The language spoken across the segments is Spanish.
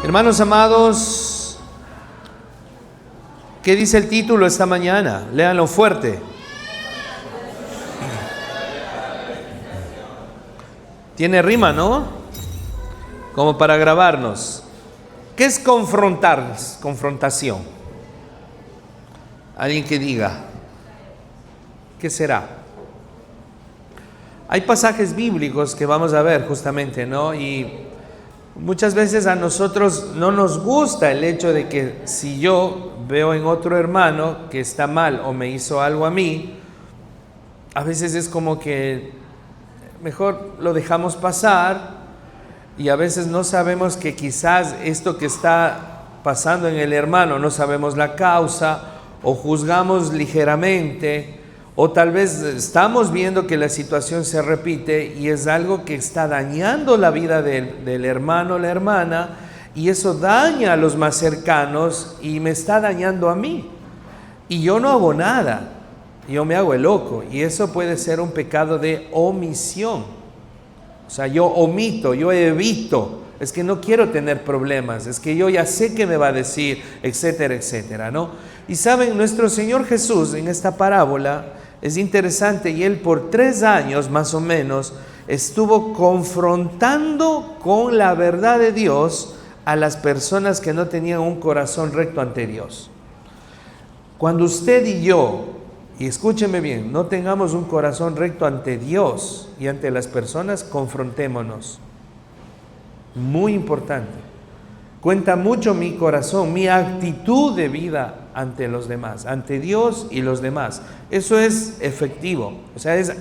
Hermanos amados, ¿qué dice el título esta mañana? Léanlo fuerte. Tiene rima, ¿no? Como para grabarnos. ¿Qué es confrontar? Confrontación. Alguien que diga, ¿qué será? Hay pasajes bíblicos que vamos a ver justamente, ¿no? Y muchas veces a nosotros no nos gusta el hecho de que si yo veo en otro hermano que está mal o me hizo algo a mí, a veces es como que mejor lo dejamos pasar y a veces no sabemos que quizás esto que está pasando en el hermano no sabemos la causa o juzgamos ligeramente. O tal vez estamos viendo que la situación se repite y es algo que está dañando la vida del hermano o la hermana, y eso daña a los más cercanos y me está dañando a mí. Y yo no hago nada, yo me hago el loco, y eso puede ser un pecado de omisión. O sea, yo omito, yo evito, es que no quiero tener problemas, es que yo ya sé qué me va a decir, etcétera, etcétera, ¿no? Y saben, nuestro Señor Jesús en esta parábola es interesante, y Él por 3 años más o menos estuvo confrontando con la verdad de Dios a las personas que no tenían un corazón recto ante Dios. Cuando usted y yo, y escúcheme bien, no tengamos un corazón recto ante Dios y ante las personas, confrontémonos. Muy importante. Cuenta mucho mi corazón, mi actitud de vida ante los demás, ante Dios y los demás. Eso es efectivo, o sea, es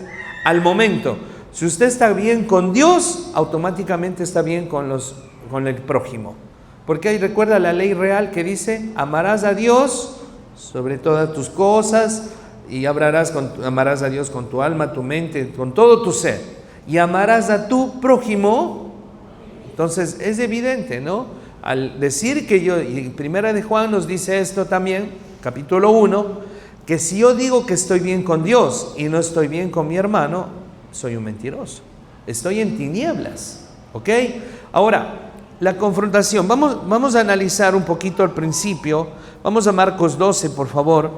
al momento. Si usted está bien con Dios, automáticamente está bien con el prójimo. Porque ahí recuerda la ley real que dice, amarás a Dios sobre todas tus cosas y amarás a Dios con tu alma, tu mente, con todo tu ser. Y amarás a tu prójimo. Entonces es evidente, ¿no? Al decir que yo, y Primera de Juan nos dice esto también, capítulo 1, que si yo digo que estoy bien con Dios y no estoy bien con mi hermano, soy un mentiroso. Estoy en tinieblas, ¿ok? Ahora, la confrontación, vamos a analizar un poquito al principio. Vamos a Marcos 12, por favor.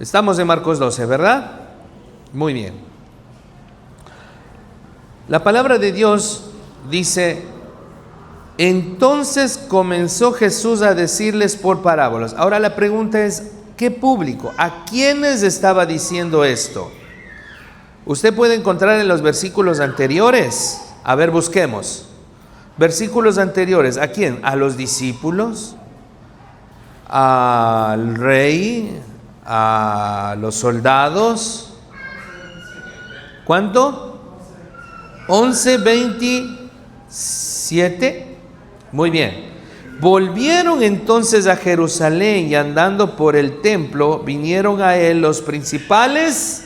Estamos en Marcos 12, ¿verdad? Muy bien. La palabra de Dios dice, entonces comenzó Jesús a decirles por parábolas. Ahora la pregunta es, ¿qué público? ¿A quiénes estaba diciendo esto? Usted puede encontrar en los versículos anteriores. A ver, busquemos. Versículos anteriores, ¿a quién? ¿A los discípulos? ¿Al rey? ¿A los soldados? ¿Cuánto? 11:27. Muy bien. Volvieron entonces a Jerusalén y andando por el templo vinieron a él los principales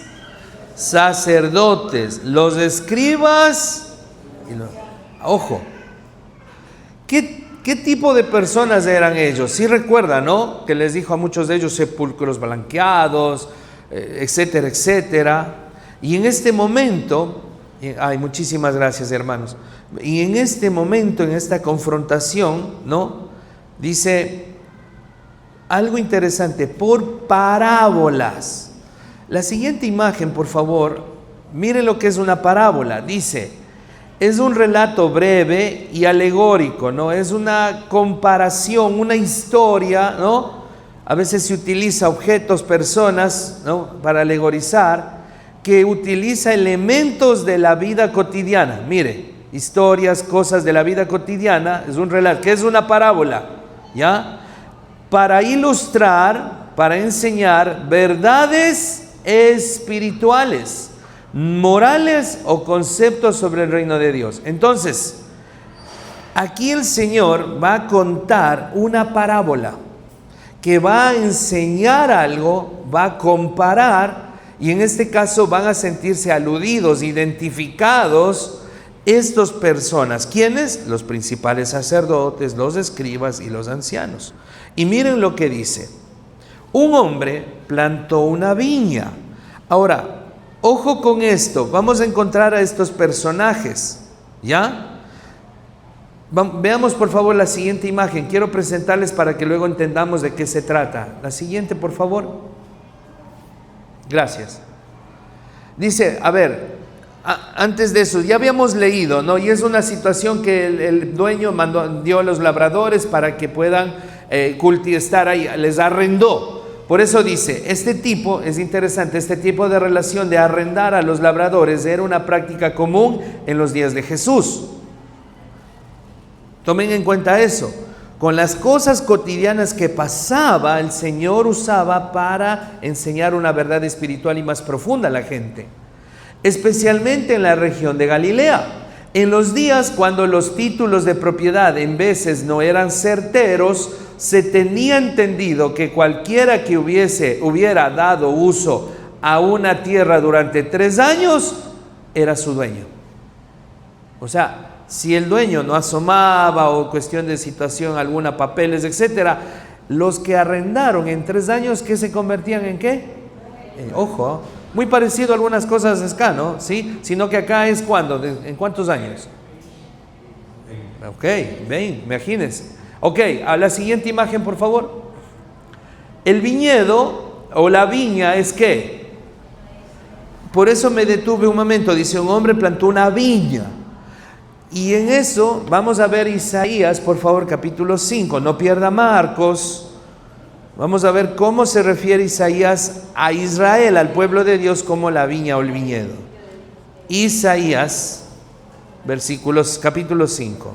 sacerdotes, los escribas ojo, ¿qué tipo de personas eran ellos? Sí recuerdan, ¿no? Que les dijo a muchos de ellos sepulcros blanqueados, etcétera, etcétera. Y en este momento, muchísimas gracias, hermanos. Y en este momento, en esta confrontación, ¿no? Dice algo interesante, por parábolas. La siguiente imagen, por favor, miren lo que es una parábola. Dice, es un relato breve y alegórico, ¿no? Es una comparación, una historia, ¿no? A veces se utiliza objetos, personas, ¿no? Para alegorizar, que utiliza elementos de la vida cotidiana. Mire, historias, cosas de la vida cotidiana, es un relato, que es una parábola, ¿ya? Para ilustrar, para enseñar verdades espirituales, morales o conceptos sobre el reino de Dios. Entonces, aquí el Señor va a contar una parábola que va a enseñar algo, va a comparar. Y en este caso van a sentirse aludidos, identificados estas personas. ¿Quiénes? Los principales sacerdotes, los escribas y los ancianos. Y miren lo que dice. Un hombre plantó una viña. Ahora, Ojo con esto, vamos a encontrar a estos personajes, ¿ya? Veamos por favor la siguiente imagen, quiero presentarles para que luego entendamos de qué se trata. La siguiente, por favor. Gracias. Dice, a ver, antes de eso, ya habíamos leído, ¿no? Y es una situación que el dueño dio a los labradores para que puedan estar ahí, les arrendó. Por eso dice, este tipo, es interesante, este tipo de relación de arrendar a los labradores era una práctica común en los días de Jesús. Tomen en cuenta eso. Con las cosas cotidianas que pasaba, el Señor usaba para enseñar una verdad espiritual y más profunda a la gente. Especialmente en la región de Galilea. En los días cuando los títulos de propiedad en veces no eran certeros, se tenía entendido que cualquiera que hubiera dado uso a una tierra durante 3 años, era su dueño. O sea, si el dueño no asomaba o cuestión de situación alguna, papeles, etcétera, los que arrendaron en 3 años, ¿qué se convertían en qué? Ojo, muy parecido a algunas cosas acá, ¿no? ¿Sí? Sino que acá es ¿cuándo? ¿En cuántos años? Ok, ven, imagínense. Ok, a la siguiente imagen, por favor. El viñedo o la viña es ¿qué? Por eso me detuve un momento. Dice, un hombre plantó una viña. Y en eso vamos a ver Isaías, por favor, capítulo 5. No pierda Marcos. Vamos a ver cómo se refiere Isaías a Israel, al pueblo de Dios, como la viña o el viñedo. Isaías, capítulo 5.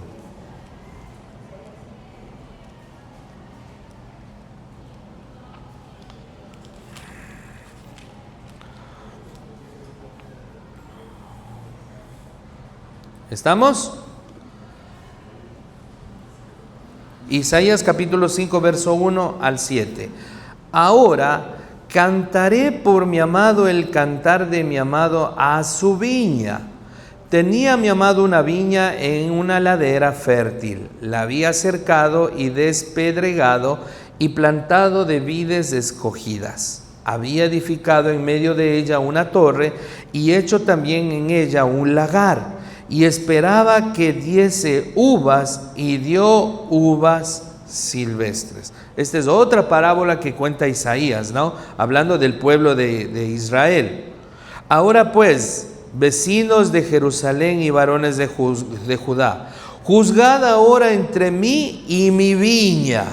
¿Estamos? Isaías capítulo 5, verso 1 al 7. Ahora cantaré por mi amado el cantar de mi amado a su viña. Tenía mi amado una viña en una ladera fértil. La había cercado y despedregado y plantado de vides escogidas. Había edificado en medio de ella una torre y hecho también en ella un lagar. Y esperaba que diese uvas, y dio uvas silvestres. Esta es otra parábola que cuenta Isaías, ¿no? Hablando del pueblo de Israel. Ahora pues, vecinos de Jerusalén y varones de Judá, juzgad ahora entre mí y mi viña.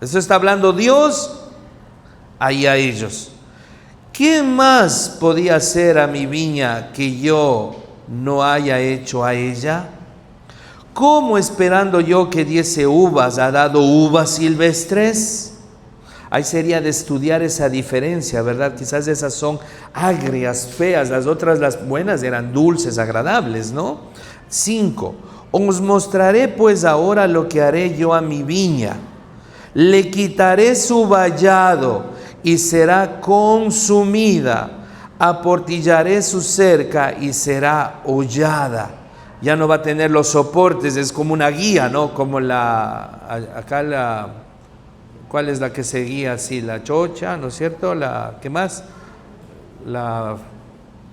Eso está hablando Dios ahí a ellos. ¿Qué más podía hacer a mi viña que yo no haya hecho a ella? ¿Cómo esperando yo que diese uvas, ha dado uvas silvestres? Ahí sería de estudiar esa diferencia, ¿verdad? Quizás esas son agrias, feas, las otras, las buenas, eran dulces, agradables, ¿no? 5. Os mostraré pues ahora lo que haré yo a mi viña. Le quitaré su vallado y será consumida. Aportillaré su cerca y será hollada. Ya no va a tener los soportes, es como una guía, ¿no? Como ¿cuál es la que se guía así? La chocha, ¿no es cierto? ¿Qué más?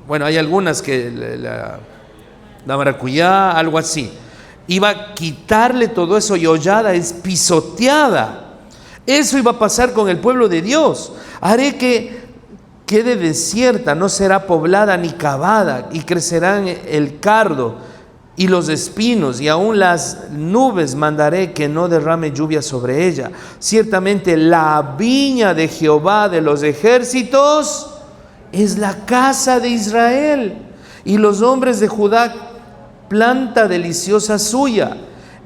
Bueno, hay algunas que la maracuyá, algo así. Iba a quitarle todo eso y hollada es pisoteada. Eso iba a pasar con el pueblo de Dios. Haré que quede desierta, no será poblada ni cavada, y crecerán el cardo y los espinos, y aún las nubes mandaré que no derrame lluvia sobre ella. Ciertamente la viña de Jehová de los ejércitos es la casa de Israel, y los hombres de Judá planta deliciosa suya.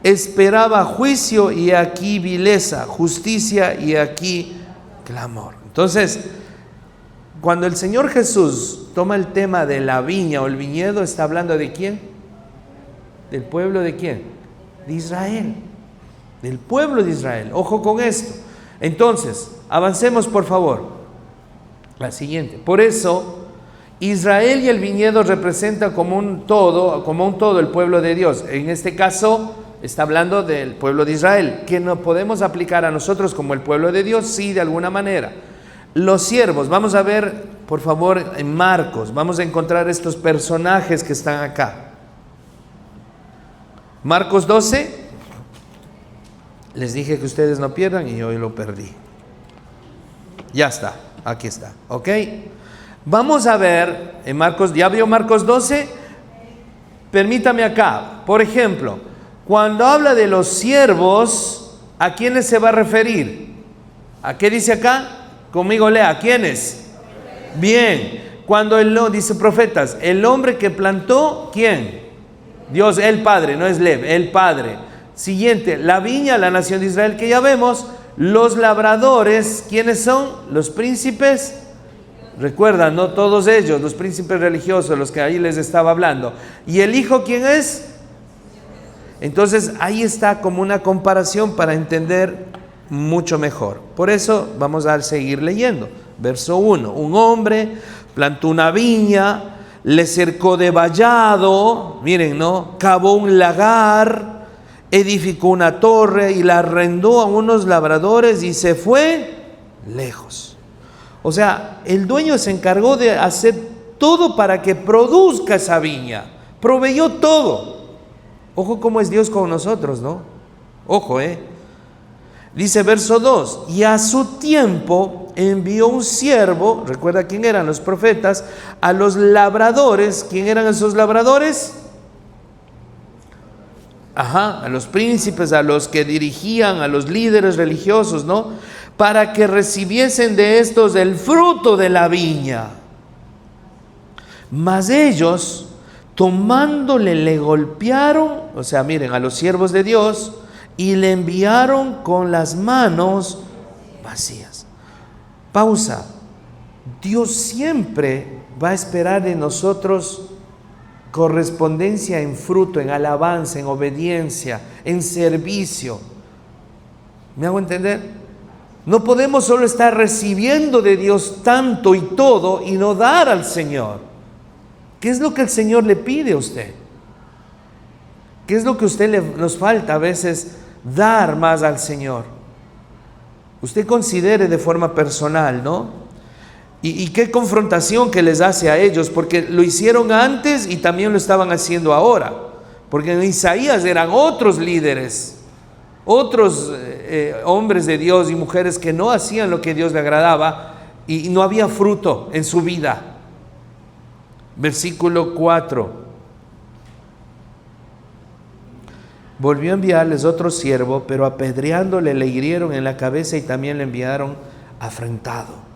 Esperaba juicio y aquí vileza, justicia y aquí clamor. Entonces, cuando el Señor Jesús toma el tema de la viña o el viñedo, ¿está hablando de quién? ¿Del pueblo de quién? De Israel. Del pueblo de Israel. Ojo con esto. Entonces, avancemos por favor. La siguiente. Por eso, Israel y el viñedo representan como un todo el pueblo de Dios. En este caso, está hablando del pueblo de Israel, que no podemos aplicar a nosotros como el pueblo de Dios, sí, de alguna manera. Los siervos, vamos a ver por favor, en Marcos. Vamos a encontrar estos personajes que están acá. Marcos 12. Les dije que ustedes no pierdan y hoy lo perdí. Ya está, aquí está, ¿ok? Vamos a ver en Marcos, ¿ya vio Marcos 12? Permítame acá, por ejemplo, cuando habla de los siervos, ¿a quiénes se va a referir? ¿A qué dice acá? Conmigo lea, ¿a quiénes? Bien, cuando dice profetas, el hombre que plantó, ¿quién? Dios, el Padre, no es Lev, el Padre. Siguiente, la viña, la nación de Israel que ya vemos, los labradores, ¿quiénes son? Los príncipes. Recuerdan, no todos ellos, los príncipes religiosos, los que ahí les estaba hablando. ¿Y el hijo quién es? Entonces ahí está como una comparación para entender mucho mejor. Por eso vamos a seguir leyendo. Verso 1, un hombre plantó una viña, le cercó de vallado, miren, ¿no? Cavó un lagar, edificó una torre y la arrendó a unos labradores y se fue lejos. O sea, el dueño se encargó de hacer todo para que produzca esa viña. Proveyó todo. Ojo cómo es Dios con nosotros, ¿no? Ojo, Dice verso 2, y a su tiempo envió un siervo, recuerda quién eran los profetas, a los labradores. ¿Quién eran esos labradores? A los príncipes, a los que dirigían, a los líderes religiosos, ¿no? Para que recibiesen de estos el fruto de la viña. Mas ellos, tomándole, le golpearon, o sea, miren, a los siervos de Dios, y le enviaron con las manos vacías. Pausa. Dios siempre va a esperar de nosotros correspondencia en fruto, en alabanza, en obediencia, en servicio. ¿Me hago entender? No podemos solo estar recibiendo de Dios tanto y todo y no dar al Señor. ¿Qué es lo que el Señor le pide a usted? ¿Qué es lo que a usted nos falta a veces dar más al Señor? Usted considere de forma personal, ¿no? Y qué confrontación que les hace a ellos, porque lo hicieron antes y también lo estaban haciendo ahora. Porque en Isaías eran otros líderes, otros hombres de Dios y mujeres que no hacían lo que a Dios le agradaba y no había fruto en su vida. Versículo 4. Volvió a enviarles otro siervo, pero apedreándole le hirieron en la cabeza y también le enviaron afrentado.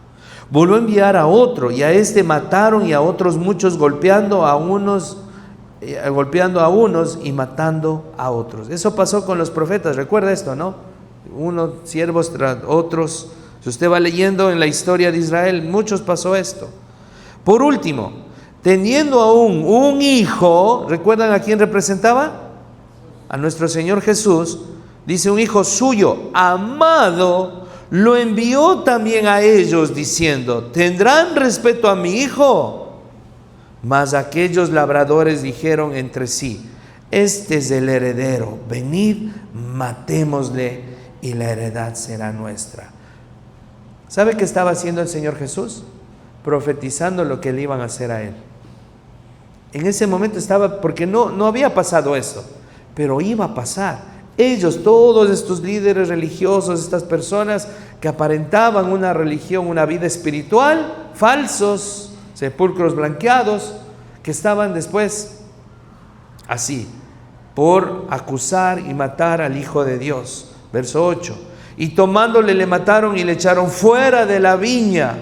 Volvió a enviar a otro, y a este mataron, y a otros muchos, golpeando a unos y matando a otros. Eso pasó con los profetas, recuerda esto, ¿no? Unos siervos tras otros. Si usted va leyendo en la historia de Israel, muchos pasó esto. Por último, teniendo aún un hijo, ¿recuerdan a quién representaba? A nuestro Señor Jesús. Dice, un hijo suyo, amado, lo envió también a ellos diciendo, ¿tendrán respeto a mi hijo? Mas aquellos labradores dijeron entre sí, este es el heredero, venid, matémosle y la heredad será nuestra. ¿Sabe qué estaba haciendo el Señor Jesús? Profetizando lo que le iban a hacer a él. En ese momento estaba, porque no había pasado eso, pero iba a pasar. Ellos, todos estos líderes religiosos, estas personas que aparentaban una religión, una vida espiritual, falsos, sepulcros blanqueados, que estaban después así, por acusar y matar al Hijo de Dios. Verso 8. Y tomándole le mataron y le echaron fuera de la viña.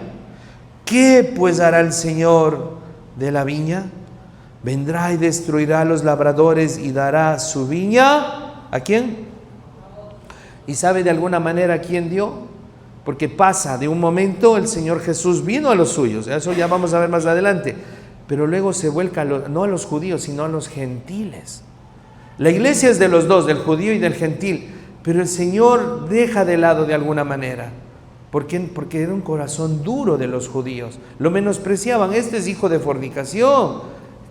¿Qué pues hará el Señor de la viña? Vendrá y destruirá a los labradores y dará su viña. ¿A quién? ¿Y sabe de alguna manera a quién dio? Porque pasa de un momento, el Señor Jesús vino a los suyos, eso ya vamos a ver más adelante, pero luego se vuelca no a los judíos, sino a los gentiles. La iglesia es de los dos, del judío y del gentil, pero el Señor deja de lado de alguna manera. ¿Por qué? Porque era un corazón duro de los judíos, lo menospreciaban. Este es hijo de fornicación,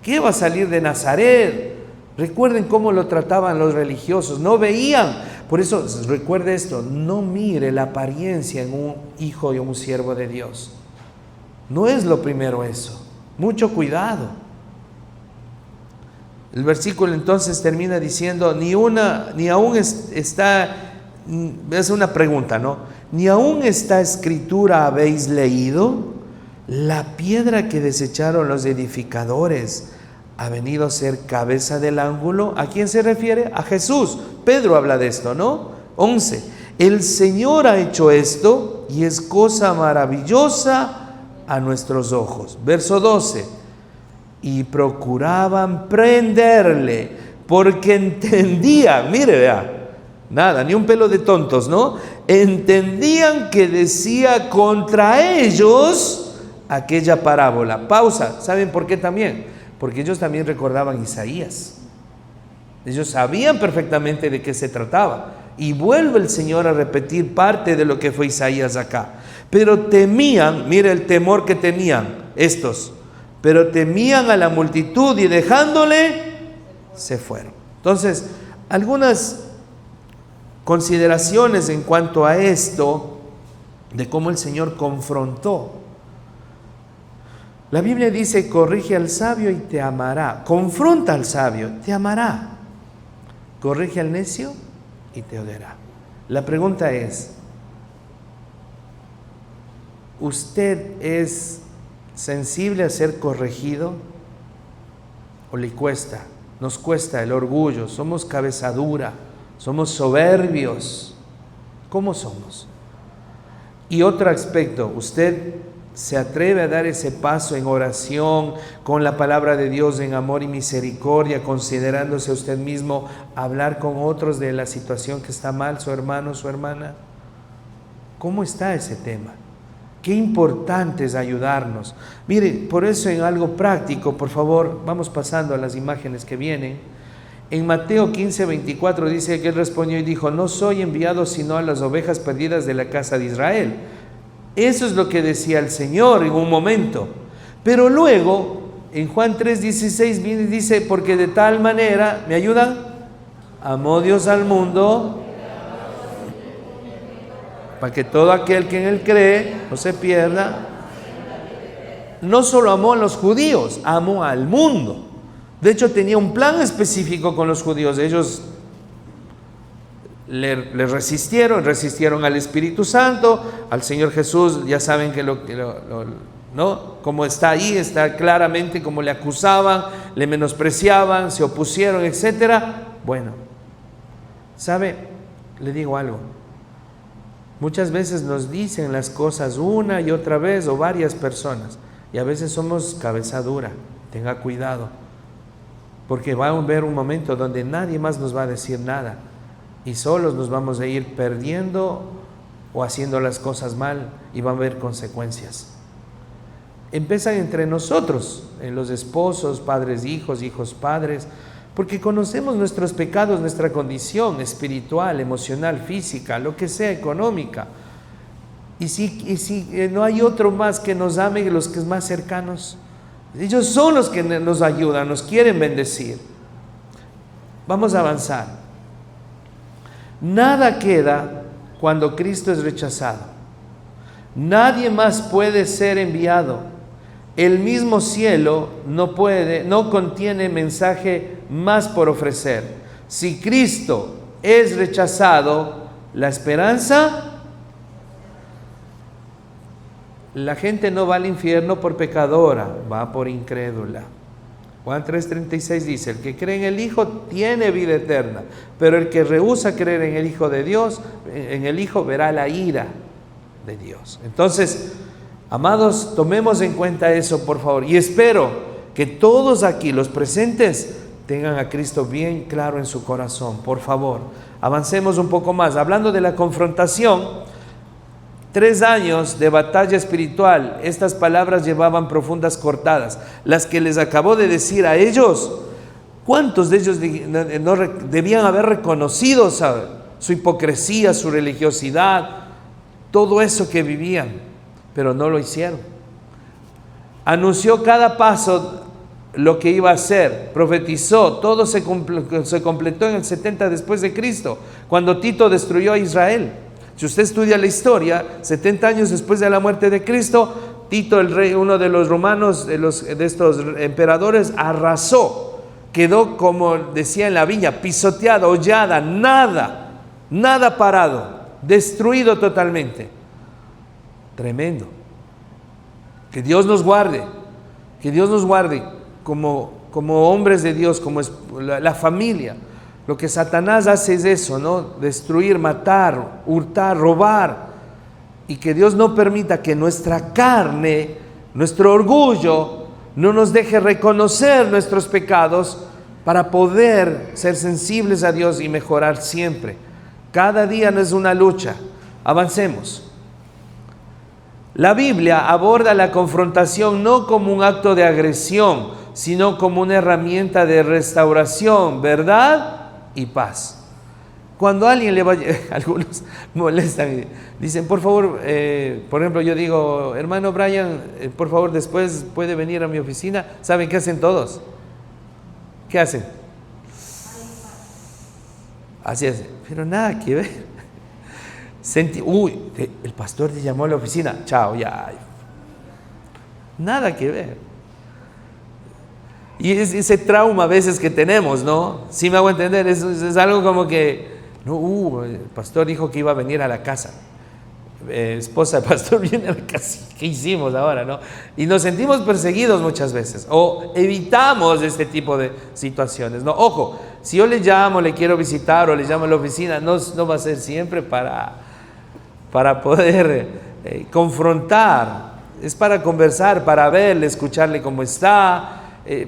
¿qué va a salir de Nazaret? Recuerden cómo lo trataban los religiosos, no veían. Por eso recuerde esto, no mire la apariencia en un hijo y un siervo de Dios. No es lo primero eso. Mucho cuidado. El versículo entonces termina diciendo, ni aún está, es una pregunta, ¿no? Ni aún esta escritura habéis leído, la piedra que desecharon los edificadores ha venido a ser cabeza del ángulo. ¿A quién se refiere? A Jesús. Pedro habla de esto, ¿no? 11. El Señor ha hecho esto y es cosa maravillosa a nuestros ojos. Verso 12. Y procuraban prenderle, porque entendían, mire, vea, nada, ni un pelo de tontos, ¿no? Entendían que decía contra ellos aquella parábola. Pausa. ¿Saben por qué también? Porque ellos también recordaban Isaías. Ellos sabían perfectamente de qué se trataba. Y vuelve el Señor a repetir parte de lo que fue Isaías acá. Pero temían, mire el temor que tenían estos, pero temían a la multitud y dejándole, se fueron. Entonces, algunas consideraciones en cuanto a esto, de cómo el Señor confrontó. La Biblia dice, corrige al sabio y te amará. Confronta al sabio, te amará. Corrige al necio y te odiará. La pregunta es, ¿usted es sensible a ser corregido o le cuesta? Nos cuesta el orgullo, somos cabeza dura, somos soberbios. ¿Cómo somos? Y otro aspecto, ¿usted se atreve a dar ese paso en oración, con la palabra de Dios en amor y misericordia, considerándose a usted mismo, hablar con otros de la situación que está mal, su hermano, su hermana? ¿Cómo está ese tema? Qué importante es ayudarnos. Mire, por eso en algo práctico, por favor, vamos pasando a las imágenes que vienen. En Mateo 15:24 dice que él respondió y dijo, no soy enviado sino a las ovejas perdidas de la casa de Israel. Eso es lo que decía el Señor en un momento. Pero luego, en Juan 3:16 viene y dice, porque de tal manera, ¿me ayudan? Amó Dios al mundo, para que todo aquel que en él cree no se pierda. No solo amó a los judíos, amó al mundo. De hecho, tenía un plan específico con los judíos. Ellos le resistieron al Espíritu Santo, al Señor Jesús. Ya saben que ¿no? Como está ahí, está claramente como le acusaban, le menospreciaban, se opusieron, etcétera. Bueno, ¿sabe? Le digo algo. Muchas veces nos dicen las cosas una y otra vez o varias personas y a veces somos cabeza dura. Tenga cuidado, porque va a haber un momento donde nadie más nos va a decir nada y solos nos vamos a ir perdiendo o haciendo las cosas mal y va a haber consecuencias. Empiezan entre nosotros, en los esposos, padres, hijos, hijos, padres, porque conocemos nuestros pecados, nuestra condición espiritual, emocional, física, lo que sea, económica. Y si no hay otro más que nos ame que los que es más cercanos, ellos son los que nos ayudan, nos quieren bendecir. Vamos a avanzar. Nada queda cuando Cristo es rechazado. Nadie más puede ser enviado. El mismo cielo no contiene mensaje más por ofrecer. Si Cristo es rechazado, la esperanza, la gente no va al infierno por pecadora, va por incrédula. Juan 3:36 dice, el que cree en el Hijo tiene vida eterna, pero el que rehúsa creer en el Hijo de Dios, en el Hijo verá la ira de Dios. Entonces, amados, tomemos en cuenta eso, por favor, y espero que todos aquí, los presentes, tengan a Cristo bien claro en su corazón. Por favor, avancemos un poco más. Hablando de la confrontación, 3 años de batalla espiritual, estas palabras llevaban profundas cortadas. Las que les acabó de decir a ellos, ¿cuántos de ellos no debían haber reconocido su hipocresía, su religiosidad, todo eso que vivían? Pero no lo hicieron. Anunció cada paso lo que iba a hacer, profetizó, todo se completó en el 70 después de Cristo, cuando Tito destruyó a Israel. Si usted estudia la historia, 70 años después de la muerte de Cristo, Tito, el rey, uno de los romanos, de estos emperadores, arrasó. Quedó, como decía en la viña, pisoteada, hollada, nada parado, destruido totalmente. Tremendo. Que Dios nos guarde como hombres de Dios, como la familia. Lo que Satanás hace es eso, ¿no? Destruir, matar, hurtar, robar. Y que Dios no permita que nuestra carne, nuestro orgullo, no nos deje reconocer nuestros pecados para poder ser sensibles a Dios y mejorar siempre. Cada día no es una lucha. Avancemos. La Biblia aborda la confrontación no como un acto de agresión, sino como una herramienta de restauración, verdad y paz. Cuando alguien le vaya, algunos molestan y dicen, por favor, por ejemplo, yo digo, hermano Brian, por favor, después puede venir a mi oficina. ¿Saben qué hacen todos? ¿Qué hacen? Así es, pero nada que ver. El pastor te llamó a la oficina, chao, ya. Nada que ver. Y ese trauma a veces que tenemos, ¿no? Sí me hago entender, es algo como que, no, el pastor dijo que iba a venir a la casa. Esposa del pastor viene a la casa, ¿qué hicimos ahora, no? Y nos sentimos perseguidos muchas veces, o evitamos este tipo de situaciones, ¿no? Ojo, si yo le llamo, le quiero visitar o le llamo a la oficina, no va a ser siempre para poder confrontar, es para conversar, para verle, escucharle cómo está,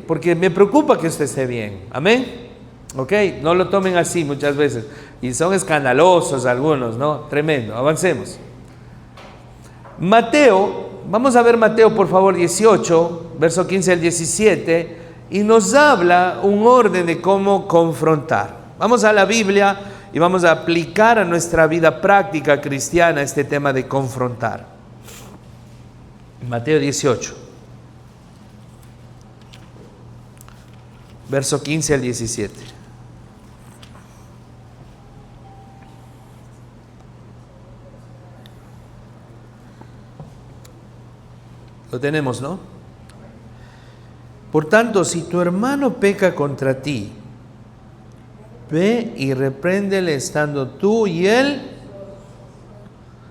porque me preocupa que usted esté bien, amén. Ok, no lo tomen así muchas veces, y son escandalosos algunos, ¿no? Tremendo, avancemos. Mateo, vamos a ver Mateo por favor 18, verso 15 al 17, y nos habla un orden de cómo confrontar. Vamos a la Biblia y vamos a aplicar a nuestra vida práctica cristiana este tema de confrontar. Mateo 18, verso 15 al 17. Lo tenemos, ¿no? Por tanto, si tu hermano peca contra ti, ve y repréndele estando tú y él.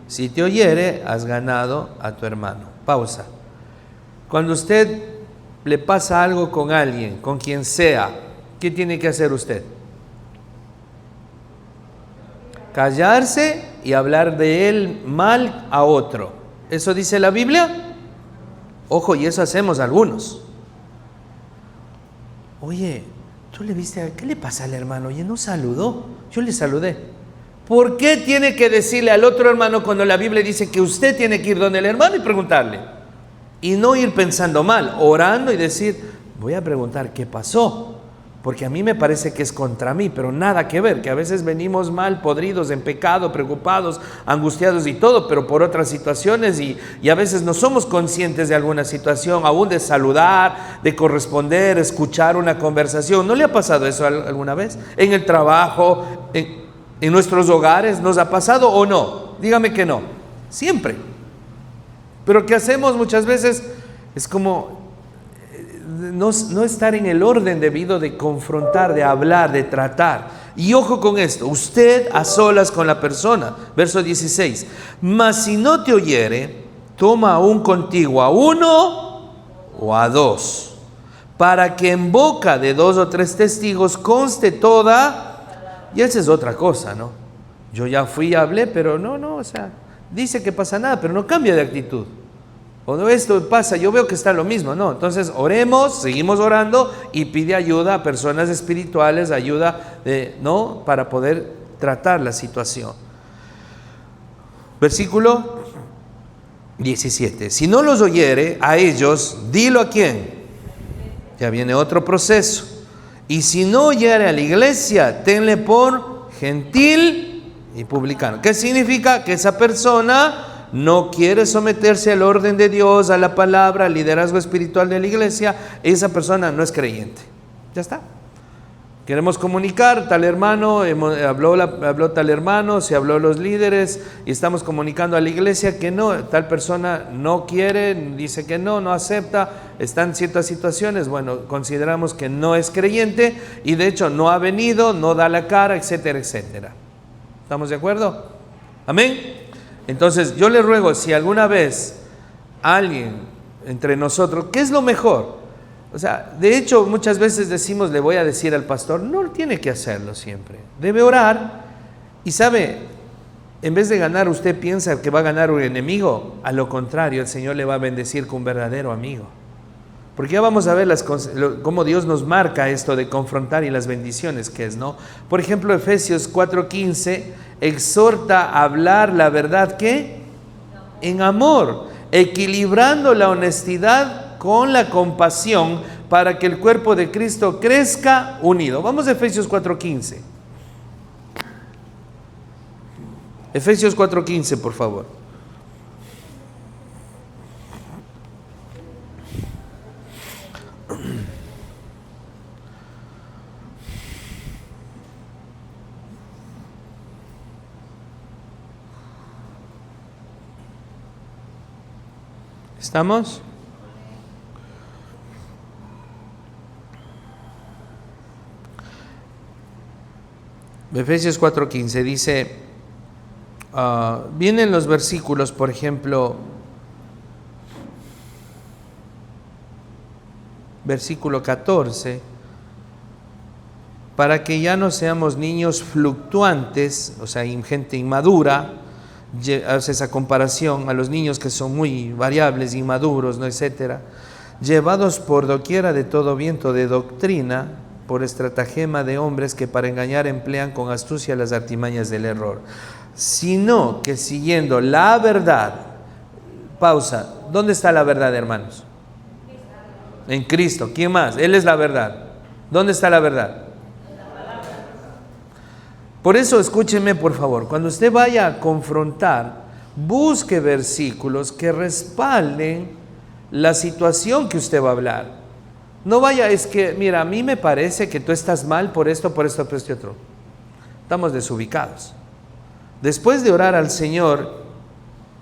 Si te oyere, has ganado a tu hermano. Pausa. Cuando usted le pasa algo con alguien, con quien sea, ¿qué tiene que hacer usted? Callarse y hablar de él mal a otro. ¿Eso dice la Biblia? Ojo, y eso hacemos algunos. Oye, ¿tú le viste? ¿Qué le pasa al hermano? Oye, ¿no saludó? Yo le saludé. ¿Por qué tiene que decirle al otro hermano cuando la Biblia dice que usted tiene que ir donde el hermano y preguntarle? Y no ir pensando mal, orando y decir, voy a preguntar qué pasó, porque a mí me parece que es contra mí, pero nada que ver, que a veces venimos mal, podridos, en pecado, preocupados, angustiados y todo, pero por otras situaciones y a veces no somos conscientes de alguna situación, aún de saludar, de corresponder, escuchar una conversación. ¿No le ha pasado eso alguna vez? En el trabajo, en nuestros hogares, ¿nos ha pasado o no? Dígame que no, siempre. Pero ¿qué hacemos muchas veces? Es como no estar en el orden debido de confrontar, de hablar, de tratar. Y ojo con esto, usted a solas con la persona, verso 16, mas si no te oyere, toma aún contigo a uno o a dos, para que en boca de 2 o 3 testigos conste toda, y esa es otra cosa, ¿no? Yo ya fui y hablé, pero no, o sea, dice que pasa nada, pero no cambia de actitud. Cuando esto pasa, yo veo que está lo mismo, ¿no? Entonces oremos, seguimos orando y pide ayuda a personas espirituales, ayuda, ¿no? Para poder tratar la situación. Versículo 17. Si no los oyere a ellos, dilo a quién. Ya viene otro proceso. Y si no oyere a la iglesia, tenle por gentil y publicano. ¿Qué significa? Que esa persona no quiere someterse al orden de Dios, a la palabra, al liderazgo espiritual de la iglesia. Esa persona no es creyente. Ya está. ¿Ok? Queremos comunicar, tal hermano, habló tal hermano, se habló los líderes y estamos comunicando a la iglesia que no, tal persona no quiere, dice que no acepta, está en ciertas situaciones, bueno, consideramos que no es creyente y de hecho no ha venido, no da la cara, etcétera, etcétera. ¿Estamos de acuerdo? Amén. Entonces yo le ruego, si alguna vez alguien entre nosotros, ¿qué es lo mejor? O sea, de hecho muchas veces decimos, le voy a decir al pastor, no tiene que hacerlo siempre, debe orar y sabe, en vez de ganar, usted piensa que va a ganar un enemigo, a lo contrario, el Señor le va a bendecir con un verdadero amigo. Porque ya vamos a ver cómo Dios nos marca esto de confrontar y las bendiciones que es, ¿no? Por ejemplo, Efesios 4:15 exhorta a hablar la verdad, ¿qué? En amor, equilibrando la honestidad con la compasión para que el cuerpo de Cristo crezca unido. Vamos a Efesios 4:15. Efesios 4:15, por favor. ¿Estamos? Efesios 4:15 dice, vienen los versículos, por ejemplo, versículo 14, para que ya no seamos niños fluctuantes, o sea, gente inmadura, hace esa comparación a los niños que son muy variables, inmaduros, ¿no? etcétera, llevados por doquiera de todo viento de doctrina, por estratagema de hombres que para engañar emplean con astucia las artimañas del error, sino que siguiendo la verdad. Pausa. ¿Dónde está la verdad, hermanos? En Cristo. ¿Quién más? Él es la verdad. ¿Dónde está la verdad? Por eso escúcheme, por favor, cuando usted vaya a confrontar, busque versículos que respalden la situación que usted va a hablar. No vaya, es que, mira, a mí me parece que tú estás mal por esto y otro. Estamos desubicados. Después de orar al Señor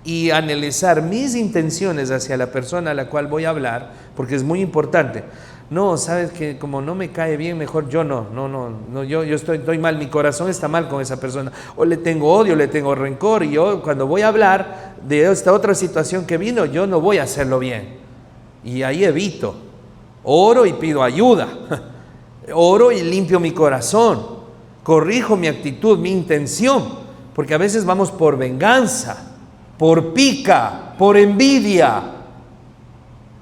y analizar mis intenciones hacia la persona a la cual voy a hablar, porque es muy importante. No, sabes que como no me cae bien, mejor yo yo estoy mal, mi corazón está mal con esa persona. O le tengo odio, le tengo rencor, y yo cuando voy a hablar de esta otra situación que vino, yo no voy a hacerlo bien. Y ahí evito. Oro y pido ayuda, oro y limpio mi corazón, corrijo mi actitud, mi intención, porque a veces vamos por venganza, por pica, por envidia,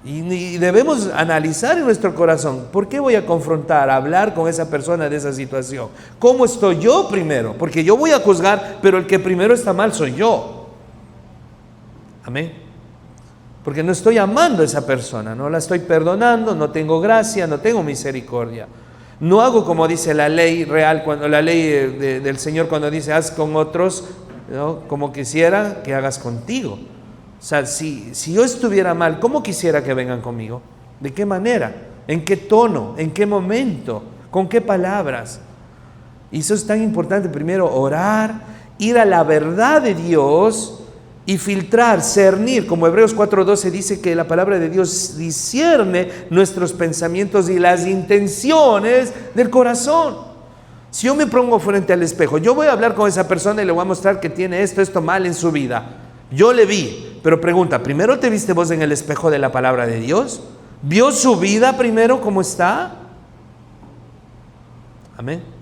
y debemos analizar en nuestro corazón, ¿por qué voy a confrontar, a hablar con esa persona de esa situación? ¿Cómo estoy yo primero? Porque yo voy a juzgar, pero el que primero está mal soy yo. Amén. Porque no estoy amando a esa persona, no la estoy perdonando, no tengo gracia, no tengo misericordia. No hago como dice la ley real, cuando la ley del Señor cuando dice haz con otros, ¿no? Como quisiera que hagas contigo. O sea, si yo estuviera mal, ¿cómo quisiera que vengan conmigo? ¿De qué manera? ¿En qué tono? ¿En qué momento? ¿Con qué palabras? Y eso es tan importante. Primero orar, ir a la verdad de Dios y filtrar, cernir, como Hebreos 4:12 dice que la palabra de Dios discierne nuestros pensamientos y las intenciones del corazón. Si yo me pongo frente al espejo, yo voy a hablar con esa persona y le voy a mostrar que tiene esto mal en su vida. Yo le vi, pero pregunta, ¿primero te viste vos en el espejo de la palabra de Dios? ¿Vio su vida primero cómo está? Amén.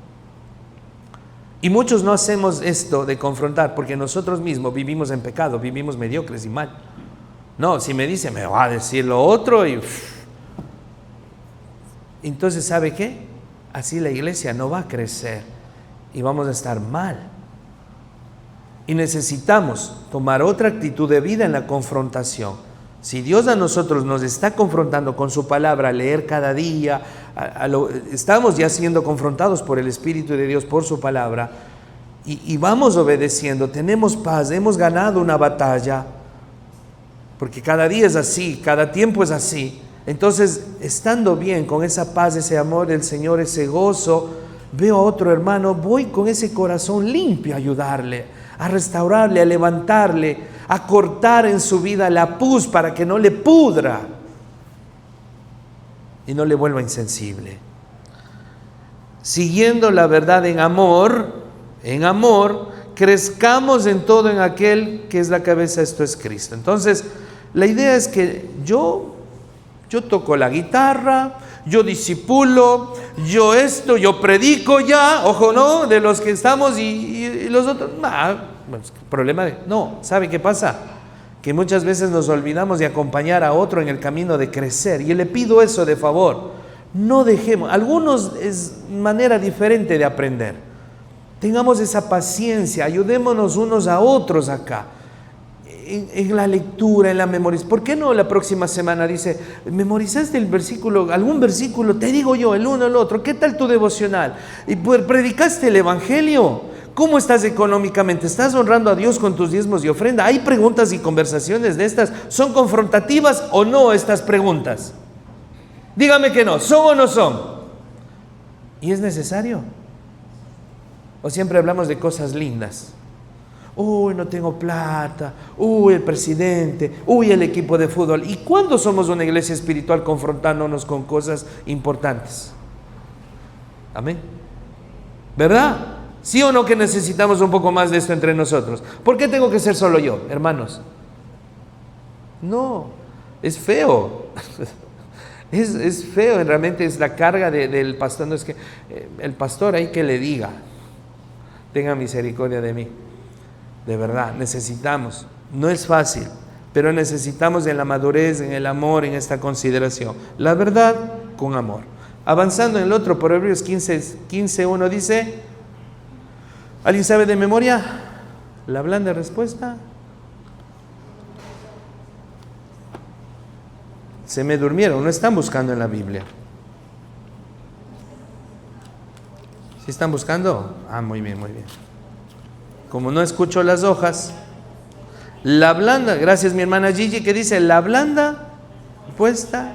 Y muchos no hacemos esto de confrontar porque nosotros mismos vivimos en pecado, vivimos mediocres y mal. No, si me dice, me va a decir lo otro y... Entonces, ¿sabe qué? Así la iglesia no va a crecer y vamos a estar mal. Y necesitamos tomar otra actitud de vida en la confrontación. Si Dios a nosotros nos está confrontando con su palabra, leer cada día, estamos ya siendo confrontados por el Espíritu de Dios, por su palabra, y vamos obedeciendo, tenemos paz, hemos ganado una batalla, porque cada día es así, cada tiempo es así. Entonces, estando bien con esa paz, ese amor del Señor, ese gozo, veo a otro hermano, voy con ese corazón limpio a ayudarle, a restaurarle, a levantarle, a cortar en su vida la pus para que no le pudra y no le vuelva insensible. Siguiendo la verdad en amor, crezcamos en todo en aquel que es la cabeza, esto es Cristo. Entonces, la idea es que yo toco la guitarra, yo discipulo, yo predico ya, ojo, ¿no? De los que estamos y los otros, no, ¿sabe qué pasa? Que muchas veces nos olvidamos de acompañar a otro en el camino de crecer, y le pido eso de favor, no dejemos, algunos es manera diferente de aprender, tengamos esa paciencia, ayudémonos unos a otros acá, en la lectura, en la memorización. ¿Por qué no la próxima semana dice, memorizaste el versículo, algún versículo, te digo yo, el uno, el otro, ¿qué tal tu devocional? ¿Y predicaste el evangelio? ¿Cómo estás económicamente? ¿Estás honrando a Dios con tus diezmos y ofrenda? Hay preguntas y conversaciones de estas. ¿Son confrontativas o no estas preguntas? Dígame que no, ¿son o no son? ¿Y es necesario? ¿O siempre hablamos de cosas lindas? Uy, no tengo plata, uy, el presidente, uy, el equipo de fútbol. ¿Y cuándo somos una iglesia espiritual confrontándonos con cosas importantes? Amén. ¿Verdad? ¿Sí o no que necesitamos un poco más de esto entre nosotros? ¿Por qué tengo que ser solo yo, hermanos? No, es feo. Es feo, realmente es la carga del pastor. No es que el pastor hay que le diga, tenga misericordia de mí. De verdad, necesitamos, no es fácil, pero necesitamos en la madurez, en el amor, en esta consideración. La verdad con amor. Avanzando en el otro, Proverbios 15:1 dice, ¿alguien sabe de memoria la blanda respuesta? Se me durmieron, no están buscando en la Biblia. ¿Sí están buscando? Ah, muy bien, muy bien. Como no escucho las hojas, la blanda, gracias mi hermana Gigi, que dice, la blanda puesta,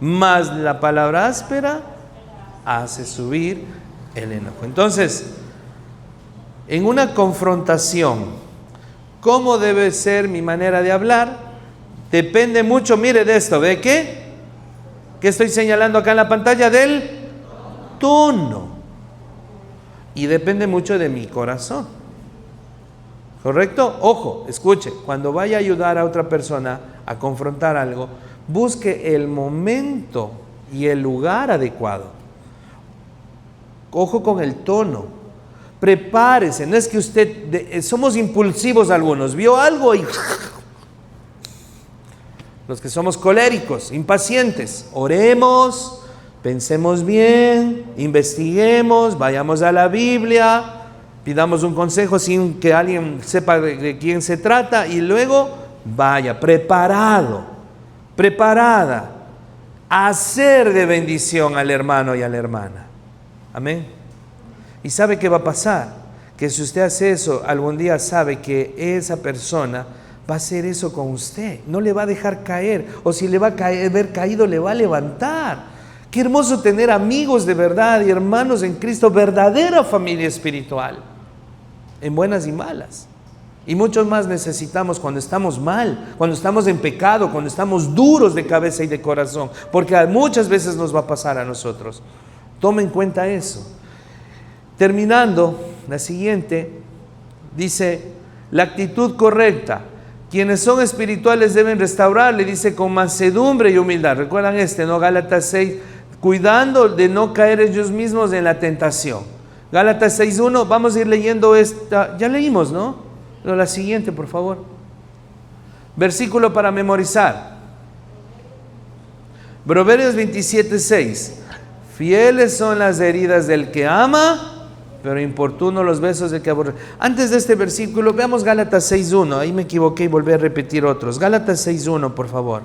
más la palabra áspera, hace subir el enojo. Entonces, en una confrontación, ¿cómo debe ser mi manera de hablar? Depende mucho, mire de esto, ¿ve qué? ¿Qué estoy señalando acá en la pantalla? Del tono. Y depende mucho de mi corazón. ¿Correcto? Ojo, escuche, cuando vaya a ayudar a otra persona a confrontar algo, busque el momento y el lugar adecuado. Ojo con el tono. Prepárese, no es que usted, somos impulsivos algunos, vio algo y los que somos coléricos, impacientes, oremos, pensemos bien, investiguemos, vayamos a la Biblia, pidamos un consejo sin que alguien sepa de quién se trata y luego vaya preparado, preparada a ser de bendición al hermano y a la hermana. Amén. ¿Y sabe qué va a pasar? Que si usted hace eso, algún día sabe que esa persona va a hacer eso con usted, no le va a dejar caer, o si le va a haber caído, le va a levantar. Qué hermoso tener amigos de verdad y hermanos en Cristo, verdadera familia espiritual, en buenas y malas. Y muchos más necesitamos cuando estamos mal, cuando estamos en pecado, cuando estamos duros de cabeza y de corazón, porque muchas veces nos va a pasar a nosotros. Tome en cuenta eso. Terminando, la siguiente dice, la actitud correcta. Quienes son espirituales deben restaurarle, dice, con mansedumbre y humildad. ¿Recuerdan no? Gálatas 6, cuidando de no caer ellos mismos en la tentación. Gálatas 6:1, vamos a ir leyendo esta, ya leímos, ¿no? Pero la siguiente, por favor. Versículo para memorizar. Proverbios 27:6. Fieles son las heridas del que ama, pero importuno los besos del que aborrece. Antes de este versículo, veamos Gálatas 6:1. Ahí me equivoqué y volví a repetir otros. Gálatas 6:1, por favor.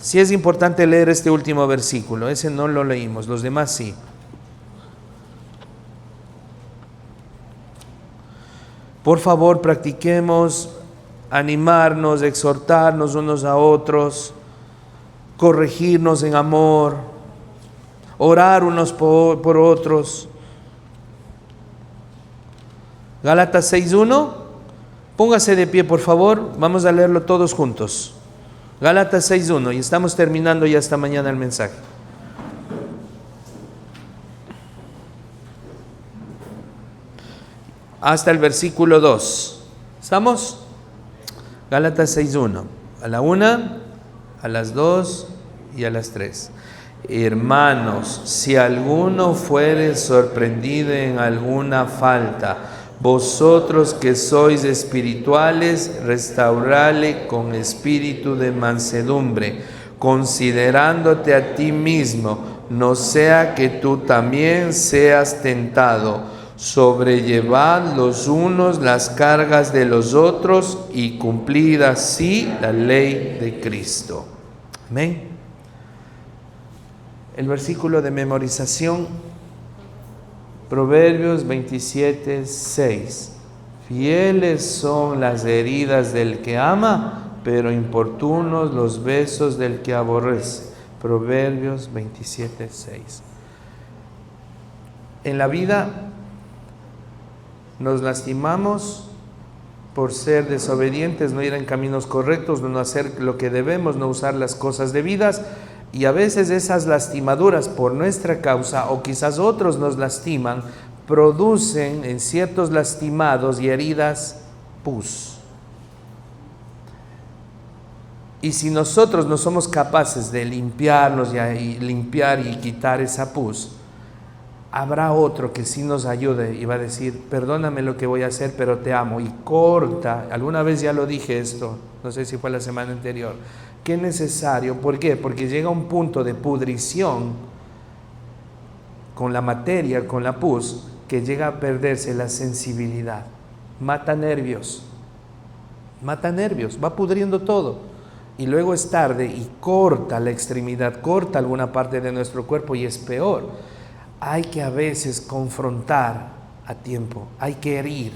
Sí es importante leer este último versículo. Ese no lo leímos, los demás sí. Por favor, practiquemos animarnos, exhortarnos unos a otros, corregirnos en amor, orar unos por otros, Gálatas 6:1. Póngase de pie, por favor. Vamos a leerlo todos juntos. Gálatas 6:1. Y estamos terminando ya esta mañana el mensaje. Hasta el versículo 2. ¿Estamos? Gálatas 6:1. A la 1, a las 2 y a las 3. Hermanos, si alguno fuere sorprendido en alguna falta, vosotros que sois espirituales, restaurale con espíritu de mansedumbre, considerándote a ti mismo, no sea que tú también seas tentado. Sobrellevad los unos las cargas de los otros y cumplid así la ley de Cristo. Amén. El versículo de memorización, Proverbios 27:6. Fieles son las heridas del que ama, pero importunos los besos del que aborrece. Proverbios 27:6. En la vida nos lastimamos por ser desobedientes, no ir en caminos correctos, no hacer lo que debemos, no usar las cosas debidas. Y a veces esas lastimaduras por nuestra causa, o quizás otros nos lastiman, producen en ciertos lastimados y heridas pus. Y si nosotros no somos capaces de limpiarnos y limpiar y quitar esa pus, habrá otro que sí nos ayude y va a decir: perdóname lo que voy a hacer, pero te amo. Y corta, alguna vez ya lo dije esto, no sé si fue la semana anterior, que es necesario. ¿Por qué? Porque llega un punto de pudrición con la materia, con la pus, que llega a perderse la sensibilidad. Mata nervios, va pudriendo todo. Y luego es tarde y corta la extremidad, corta alguna parte de nuestro cuerpo y es peor. Hay que a veces confrontar a tiempo, hay que herir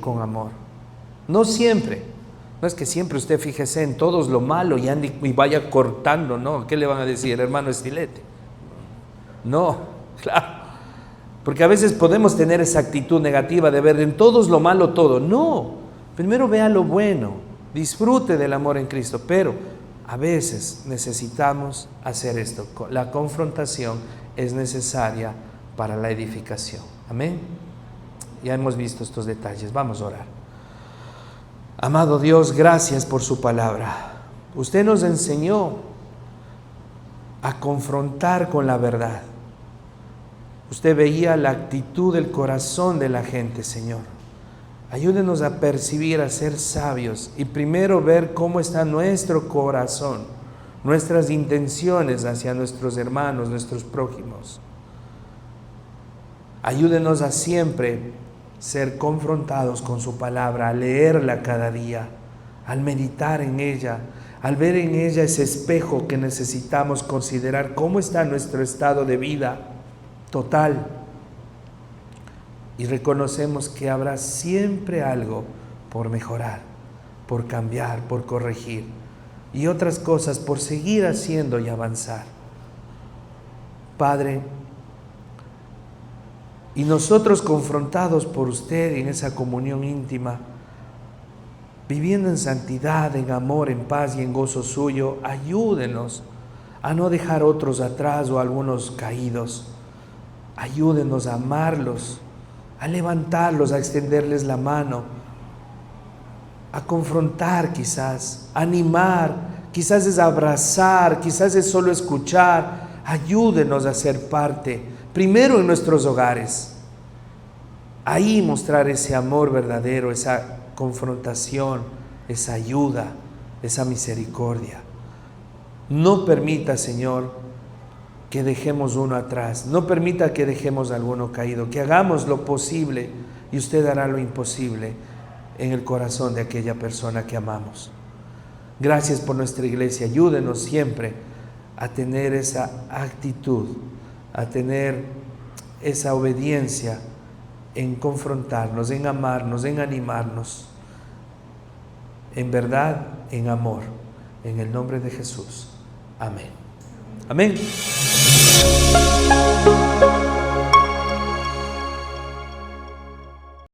con amor. No siempre. No es que siempre usted fíjese en todos lo malo y vaya cortando, ¿no? ¿Qué le van a decir, hermano Estilete? No, claro. Porque a veces podemos tener esa actitud negativa de ver en todos lo malo todo. No, primero vea lo bueno, disfrute del amor en Cristo, pero a veces necesitamos hacer esto. La confrontación es necesaria para la edificación. Amén. Ya hemos visto estos detalles. Vamos a orar. Amado Dios, gracias por su palabra. Usted nos enseñó a confrontar con la verdad. Usted veía la actitud del corazón de la gente, Señor. Ayúdenos a percibir, a ser sabios y primero ver cómo está nuestro corazón, nuestras intenciones hacia nuestros hermanos, nuestros prójimos. Ayúdenos a siempre ser confrontados con su palabra, al leerla cada día, al meditar en ella, al ver en ella ese espejo que necesitamos considerar cómo está nuestro estado de vida total. Y reconocemos que habrá siempre algo por mejorar, por cambiar, por corregir, y otras cosas por seguir haciendo y avanzar. Padre, y nosotros confrontados por usted en esa comunión íntima, viviendo en santidad, en amor, en paz y en gozo suyo, ayúdenos a no dejar otros atrás o algunos caídos. Ayúdenos a amarlos, a levantarlos, a extenderles la mano, a confrontar quizás, a animar, quizás es abrazar, quizás es solo escuchar. Ayúdenos a ser parte, primero en nuestros hogares. Ahí mostrar ese amor verdadero, esa confrontación, esa ayuda, esa misericordia. No permita, Señor, que dejemos uno atrás. No permita que dejemos a alguno caído. Que hagamos lo posible y usted hará lo imposible en el corazón de aquella persona que amamos. Gracias por nuestra iglesia. Ayúdenos siempre a tener esa actitud, a tener esa obediencia en confrontarnos, en amarnos, en animarnos, en verdad, en amor, en el nombre de Jesús. Amén. Amén.